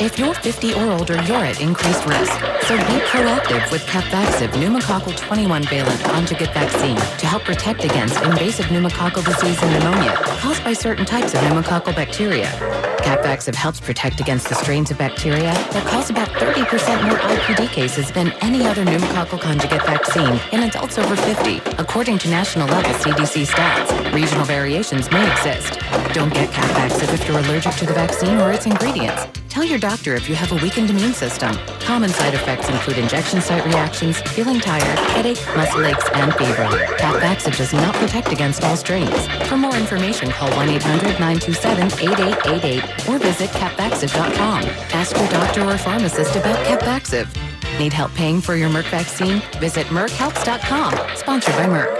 If you're 50 or older, you're at increased risk. So be proactive with Capvaxive pneumococcal 21-valent conjugate vaccine to help protect against invasive pneumococcal disease and pneumonia caused by certain types of pneumococcal bacteria. Capvaxive helps protect against the strains of bacteria that cause about 30% more IPD cases than any other pneumococcal conjugate vaccine in adults over 50, according to national-level CDC stats. Regional variations may exist. Don't get Capvaxive if you're allergic to the vaccine or its ingredients. Tell your doctor if you have a weakened immune system. Common side effects include injection site reactions, feeling tired, headache, muscle aches, and fever. Capvaxive does not protect against all strains. For more information, call 1-800-927-8888 or visit capvaxive.com. Ask your doctor or pharmacist about Capvaxive. Need help paying for your Merck vaccine? Visit merckhelps.com. Sponsored by Merck.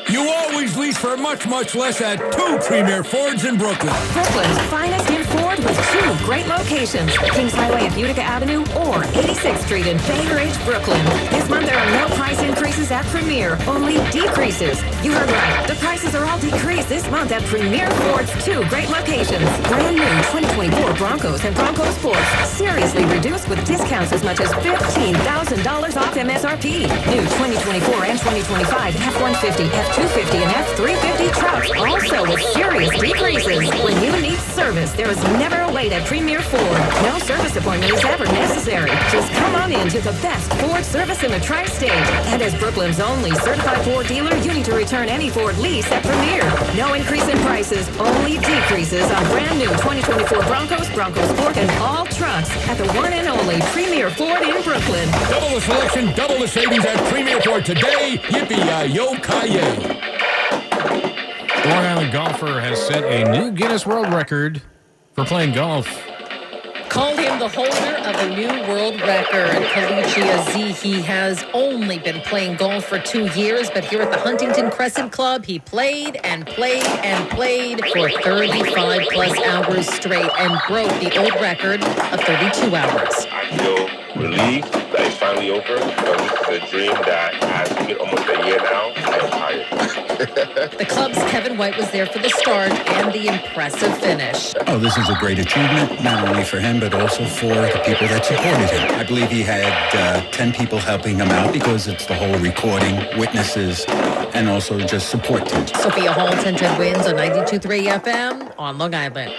You always lease for much, much less at 2 Premier Fords in Brooklyn. Brooklyn's finest in Ford with 2 great locations, Kings Highway at Utica Avenue or 86th Street in Bay Ridge, Brooklyn. This month there are no price increases at Premier, only decreases. You heard right. The prices are all decreased this month at Premier Ford's 2 great locations. Brand new 2024 Broncos and Bronco Sports, seriously reduced with discounts as much as $15,000 off MSRP. New 2024 and 2025 F-150, F-250, and F-350 trucks, also with serious decreases. When you need service, there is never a wait at Premier Ford. No service appointment is ever necessary. Just come on in to the best Ford service in the tri-state. And as Brooklyn's only certified Ford dealer, you need to return any Ford lease at Premier. No increase in prices, only decreases on brand new 2024 Broncos, Bronco Sport, and all trucks at the one and only Premier Ford in Brooklyn. Double the selection, double the savings at Premier Ford today. Yippee-yo-ki-yay. Long Island golfer has set a new Guinness World Record for playing golf. Called him the holder of a new world record. Kalichi Aziz, he has only been playing golf for 2 years, but here at the Huntington Crescent Club, he played and played and played for 35 plus hours straight and broke the old record of 32 hours. I feel relieved that it's finally over. This is a dream that has been almost a year now. I am tired. The club's Kevin White was there for the start and the impressive finish. Oh, this is a great achievement, not only for him, but also for the people that supported him. I believe he had 10 people helping him out because it's the whole recording, witnesses, and also just support team. Sophia Hall, 1010 wins on 92.3 FM on Long Island.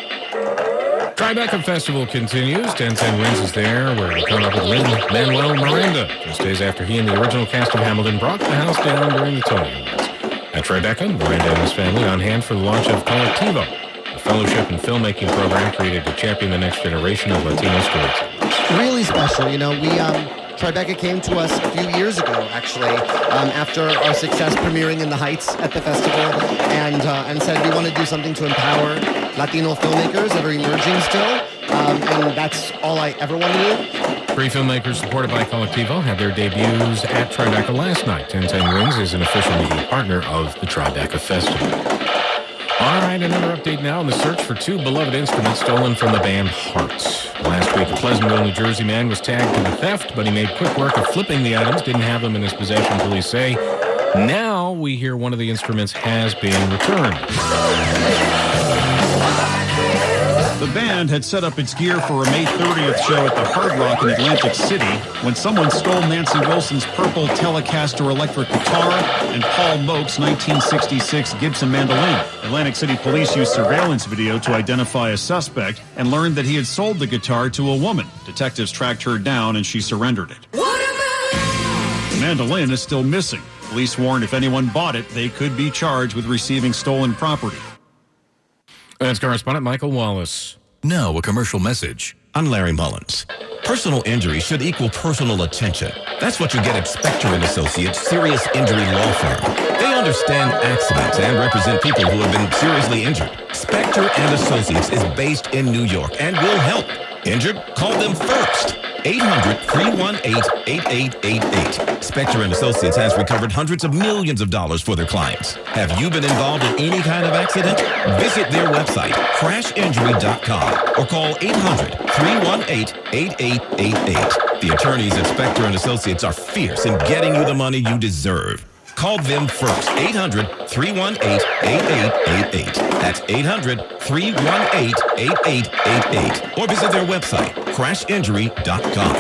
Tribeca Festival continues. 1010 Wins is there, where we caught up with Lin-Manuel Miranda just days after he and the original cast of Hamilton brought the house down during the Tony Awards. At Tribeca, Miranda and his family on hand for the launch of Colectivo, a fellowship and filmmaking program created to champion the next generation of Latino storytellers. Really special. You know, Tribeca came to us a few years ago, actually, after our success premiering in the Heights at the festival, and said we want to do something to empower Latino filmmakers that are emerging still, and that's all I ever want to do. 3 filmmakers supported by Colectivo had their debuts at Tribeca last night. 1010 Wins is an official media partner of the Tribeca Festival. All right, another update now on the search for 2 beloved instruments stolen from the band Hearts. Last week, a Pleasantville, New Jersey man was tagged in the theft, but he made quick work of flipping the items, didn't have them in his possession, police say. Now we hear one of the instruments has been returned. The band had set up its gear for a May 30th show at the Hard Rock in Atlantic City when someone stole Nancy Wilson's purple Telecaster electric guitar and Paul Moak's 1966 Gibson mandolin. Atlantic City police used surveillance video to identify a suspect and learned that he had sold the guitar to a woman. Detectives tracked her down and she surrendered it. The mandolin is still missing. Police warned if anyone bought it, they could be charged with receiving stolen property. That's correspondent Michael Wallace. Now, a commercial message. I'm Larry Mullins. Personal injury should equal personal attention. That's what you get at Specter & Associates Serious Injury Law Firm. They understand accidents and represent people who have been seriously injured. Specter & Associates is based in New York and will help. Injured? Call them first. 800-318-8888. Specter & Associates has recovered hundreds of millions of dollars for their clients. Have you been involved in any kind of accident? Visit their website, crashinjury.com, or call 800-318-8888. The attorneys at Specter & Associates are fierce in getting you the money you deserve. Call them first. 800-318-8888. That's 800-318-8888. Or visit their website, crashinjury.com.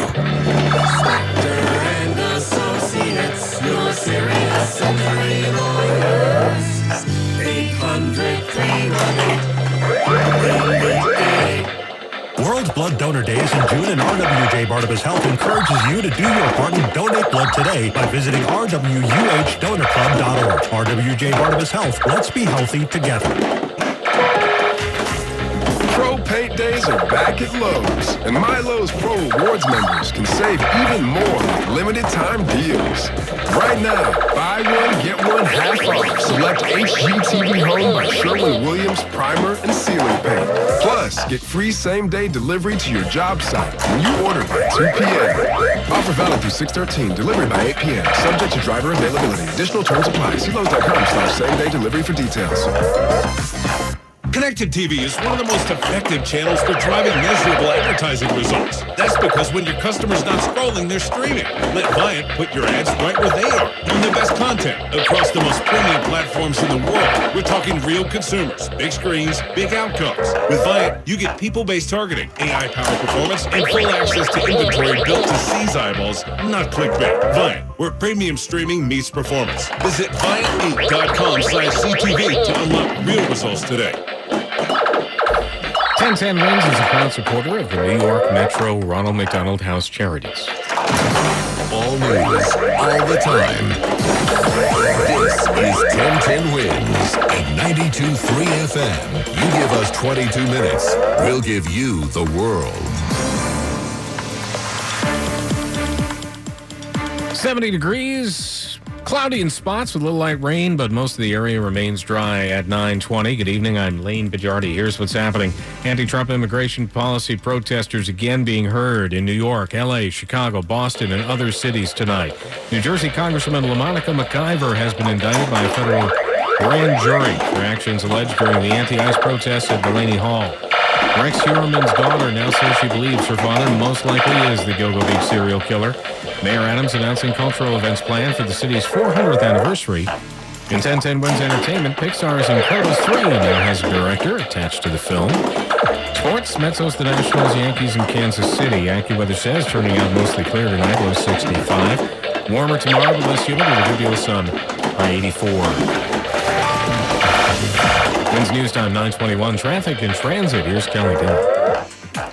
and Associates, your serious injury lawyers. 800-318-8888. World Blood Donor Day is in June, and RWJ Barnabas Health encourages you to do your part and donate blood today by visiting rwuhdonorclub.org. RWJ Barnabas Health, let's be healthy together. Pro Paint Days are back at Lowe's, and My Lowe's Pro Rewards members can save even more with limited time deals. Right now, buy one, get one half off. Select HGTV Home by Sherwin-Williams Primer and Ceiling Paint. Plus, get free same-day delivery to your job site when you order by 2 p.m. Offer valid through 6/13, delivery by 8 p.m. Subject to driver availability. Additional terms apply. See Lowe's.com/same-day delivery for details. Connected TV is one of the most effective channels for driving measurable advertising results. That's because when your customer's not scrolling, they're streaming. Let Viant put your ads right where they are, on the best content, across the most premium platforms in the world. We're talking real consumers, big screens, big outcomes. With Viant, you get people-based targeting, AI-powered performance, and full access to inventory built to seize eyeballs, not clickbait. Viant, where premium streaming meets performance. Visit Viant8.com/CTV to unlock real results today. 1010 Wins is a proud supporter of the New York Metro Ronald McDonald House Charities. All news, all the time. This is 1010 Wins at 92.3 FM. You give us 22 minutes, we'll give you the world. 70 degrees, cloudy in spots with a little light rain, but most of the area remains dry at 9:20. Good evening, I'm Lane Bajardi. Here's what's happening. Anti-Trump immigration policy protesters again being heard in New York, L.A., Chicago, Boston, and other cities tonight. New Jersey Congresswoman LaMonica McIver has been indicted by a federal grand jury for actions alleged during the anti-ICE protests at Delaney Hall. Rex Heuermann's daughter now says she believes her father most likely is the Gilgo Beach serial killer. Mayor Adams announcing cultural events planned for the city's 400th anniversary. In 1010 Wins Entertainment, Pixar's Incredibles 3 now has a director attached to the film. Sports, Mets host the Nationals, Yankees in Kansas City. Yankee weather says turning out mostly clear tonight, low 65. Warmer tomorrow, but less humid with a good deal of sun, high 84. Wins News Time 9:21. Traffic and transit. Here's Kelly Dillon.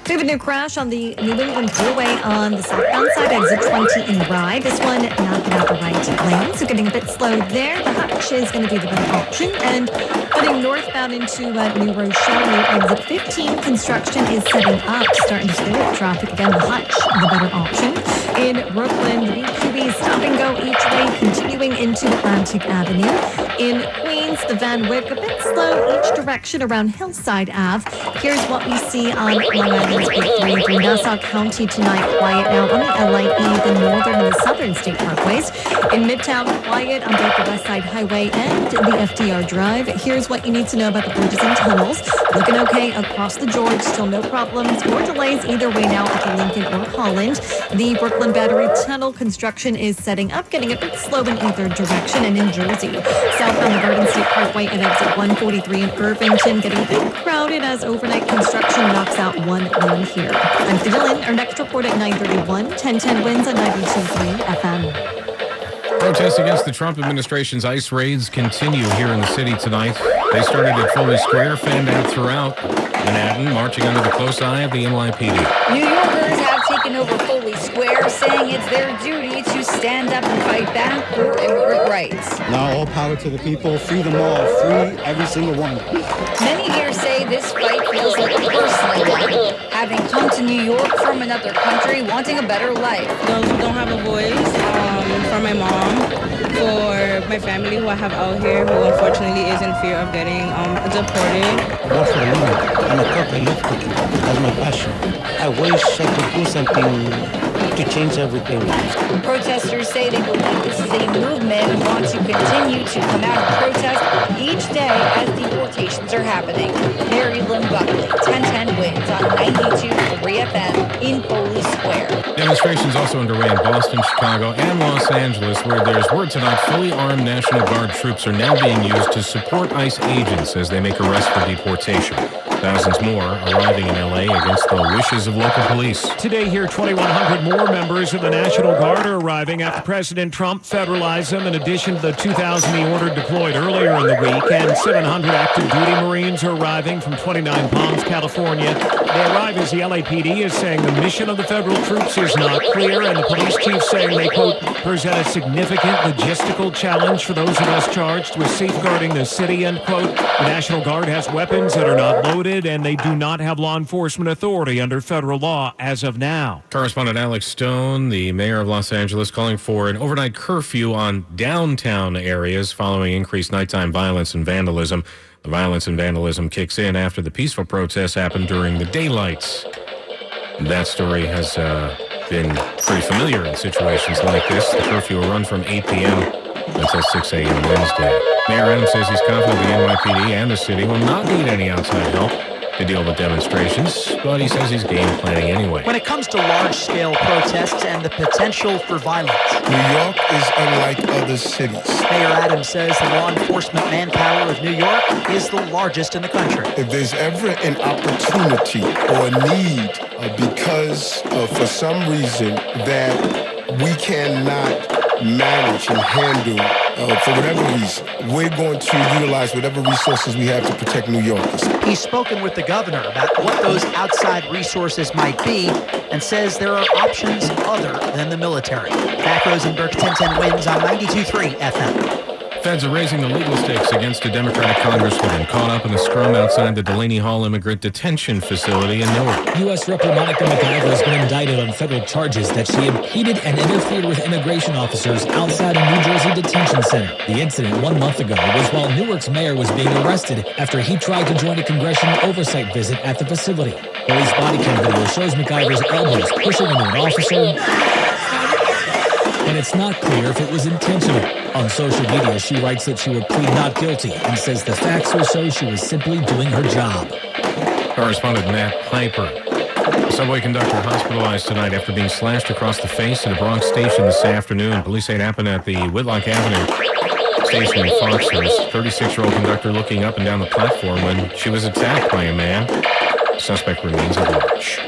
We have a new crash on the New England Thruway on the southbound side, exit 20 in Rye. This one not about the right lane, so getting a bit slowed there. The Hutch is going to be the better option. And heading northbound into New Rochelle near exit 15, construction is setting up, starting to clear up traffic. Again, the Hutch, the better option. In Brooklyn, the BQB stop and go each way, continuing into Atlantic Avenue. In Queens, the Van Wyck a bit slow each direction around Hillside Ave. Here's what we see on Long Island's Big 3 through Nassau County tonight. Quiet now on the LIE, the northern and the southern state parkways. In Midtown, quiet on both the West Side Highway and the FDR Drive. Here's what you need to know about the bridges and tunnels. Looking okay across the George, still no problems or delays either way now at the Lincoln or Holland. The Brooklyn Battery Tunnel construction is setting up, getting a bit slow in either direction. And in Jersey, southbound the Garden State Parkway at exit 143 in Irvington, getting a bit crowded as overnight construction knocks out one lane here. I'm Dillon. Our next report at 9:31. 1010 Wins on 92.3 FM. Protests against the Trump administration's ICE raids continue here in the city tonight. They started at Foley Square, fanned out throughout Manhattan, marching under the close eye of the NYPD. New Yorkers have taken over Foley Square, saying it's their duty to stand up and fight back for immigrant rights. Now all power to the people. Free them all. Free every single one. Many here say this fight feels like a personal one, having come to New York from another country, wanting a better life. Those who don't have a voice, for my mom, for my family who I have out here, who unfortunately is in fear of getting deported. Work for a living. I'm a cook. I love cooking. That's my passion. I wish I could do something to change everything. Protesters say they believe this is a movement and want to continue to come out and protest each day as deportations are happening. Mary Lynn Buckley, 1010 Wins on 92.3 FM in Police Square. Demonstrations also underway in Boston, Chicago, and Los Angeles, where there's word tonight fully armed National Guard troops are now being used to support ICE agents as they make arrests for deportation. Thousands more arriving in L.A. against the wishes of local police. Today here, 2,100 more members of the National Guard are arriving after President Trump federalized them in addition to the 2,000 he ordered deployed earlier in the week. And 700 active duty Marines are arriving from 29 Palms, California. They arrive as the LAPD is saying the mission of the federal troops is not clear, and the police chief saying they, quote, present a significant logistical challenge for those of us charged with safeguarding the city, end quote. The National Guard has weapons that are not loaded, and they do not have law enforcement authority under federal law as of now. Correspondent Alex Stone, the mayor of Los Angeles, calling for an overnight curfew on downtown areas following increased nighttime violence and vandalism. The violence and vandalism kicks in after the peaceful protests happened during the daylights. That story has been pretty familiar in situations like this. The curfew will run from 8 p.m. until 6 a.m. Wednesday. Mayor Adams says he's confident the NYPD and the city will not need any outside help to deal with demonstrations, but he says he's game planning anyway. When it comes to large-scale protests and the potential for violence, New York is unlike other cities. Mayor Adams says the law enforcement manpower of New York is the largest in the country. If there's ever an opportunity or a need because for some reason that we cannot manage and handle for whatever reason, we're going to utilize whatever resources we have to protect New Yorkers. He's spoken with the governor about what those outside resources might be and says there are options other than the military. Matt Rosenberg, 1010 Wins on 92.3 FM. Feds are raising the legal stakes against a Democratic congresswoman caught up in a scrum outside the Delaney Hall Immigrant Detention Facility in Newark. U.S. Rep. Monica McIver has been indicted on federal charges that she impeded and interfered with immigration officers outside a New Jersey detention center. The incident 1 month ago was while Newark's mayor was being arrested after he tried to join a congressional oversight visit at the facility. Police body cam video shows McIver's elbows pushing into an officer, and it's not clear if it was intentional. On social media, she writes that she would plead not guilty and says the facts will show she was simply doing her job. Correspondent Matt Piper. A subway conductor hospitalized tonight after being slashed across the face at a Bronx station this afternoon. Police say it happened at the Whitlock Avenue station in Foxhurst. 36-year-old conductor looking up and down the platform when she was attacked by a man. The suspect remains at large.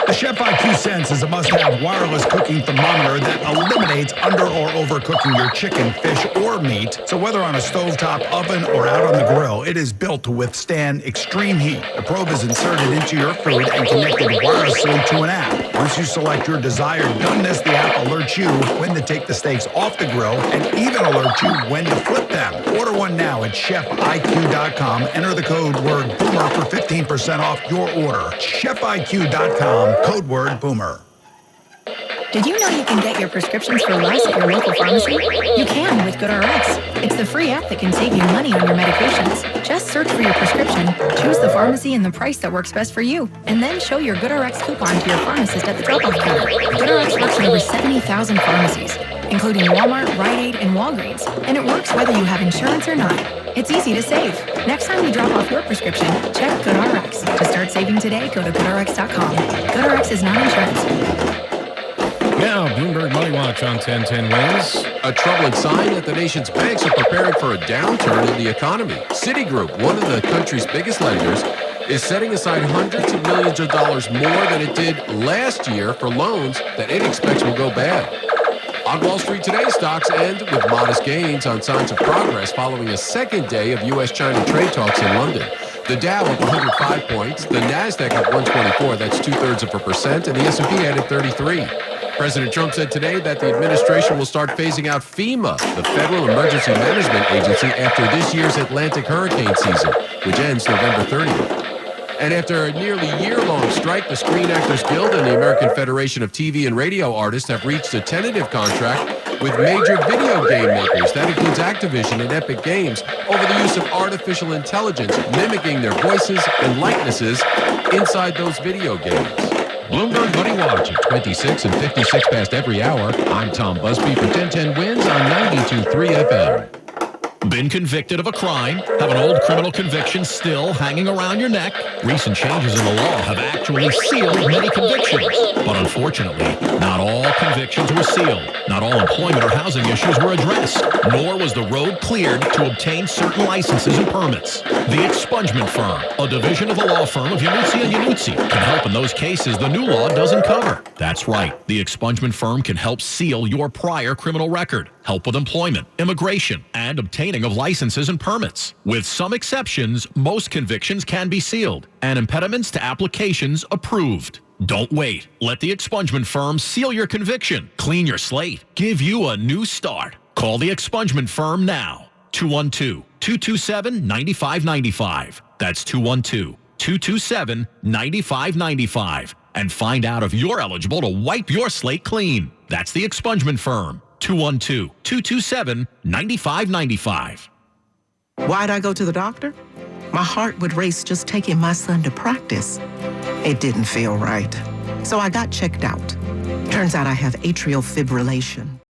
The Chef IQ Sense is a must-have wireless cooking thermometer that eliminates under or overcooking your chicken, fish, or meat. So whether on a stovetop, oven, or out on the grill, it is built to withstand extreme heat. The probe is inserted into your food and connected wirelessly to an app. Once you select your desired doneness, the app alerts you when to take the steaks off the grill and even alerts you when to flip them. Order one now at chefiq.com. Enter the code word BOOMER for 15% off your order. chefiq.com. Code word BOOMER. Did you know you can get your prescriptions for less at your local pharmacy? You can with GoodRx. It's the free app that can save you money on your medications. Just search for your prescription, choose the pharmacy and the price that works best for you, and then show your GoodRx coupon to your pharmacist at the drop-off counter. GoodRx works in over 70,000 pharmacies, including Walmart, Rite Aid, and Walgreens, and it works whether you have insurance or not. It's easy to save. Next time you drop off your prescription, check GoodRx. To start saving today, go to GoodRx.com. GoodRx is not insurance. Now, Bloomberg Money Watch on 1010 Wins. A troubling sign that the nation's banks are preparing for a downturn in the economy. Citigroup, one of the country's biggest lenders, is setting aside hundreds of millions of dollars more than it did last year for loans that it expects will go bad. On Wall Street today, stocks end with modest gains on signs of progress following a second day of U.S.-China trade talks in London. The Dow up 105 points, the NASDAQ up 124, that's 0.2%, and the S&P added 33. President Trump said today that the administration will start phasing out FEMA, the Federal Emergency Management Agency, after this year's Atlantic hurricane season, which ends November 30th. And after a nearly year-long strike, the Screen Actors Guild and the American Federation of TV and Radio Artists have reached a tentative contract with major video game makers. That includes Activision and Epic Games over the use of artificial intelligence mimicking their voices and likenesses inside those video games. Bloomberg Money Watch at 26 and 56 past every hour. I'm Tom Busby for 1010 Wins on 92.3 FM. Been convicted of a crime? Have an old criminal conviction still hanging around your neck? Recent changes in the law have actually sealed many convictions. But unfortunately, not all convictions were sealed. Not all employment or housing issues were addressed. Nor was the road cleared to obtain certain licenses and permits. The Expungement Firm, a division of the law firm of Yanuzzi & Yanuzzi, can help in those cases the new law doesn't cover. That's right. The Expungement Firm can help seal your prior criminal record, help with employment, immigration, and obtaining of licenses and permits. With some exceptions, most convictions can be sealed and impediments to applications approved. Don't wait. Let the Expungement Firm seal your conviction, clean your slate, give you a new start. Call the Expungement Firm now. 212-227-9595. That's 212-227-9595. And find out if you're eligible to wipe your slate clean. That's the Expungement Firm. 212-227-9595. Why'd I go to the doctor? My heart would race just taking my son to practice. It didn't feel right. So I got checked out. Turns out I have atrial fibrillation.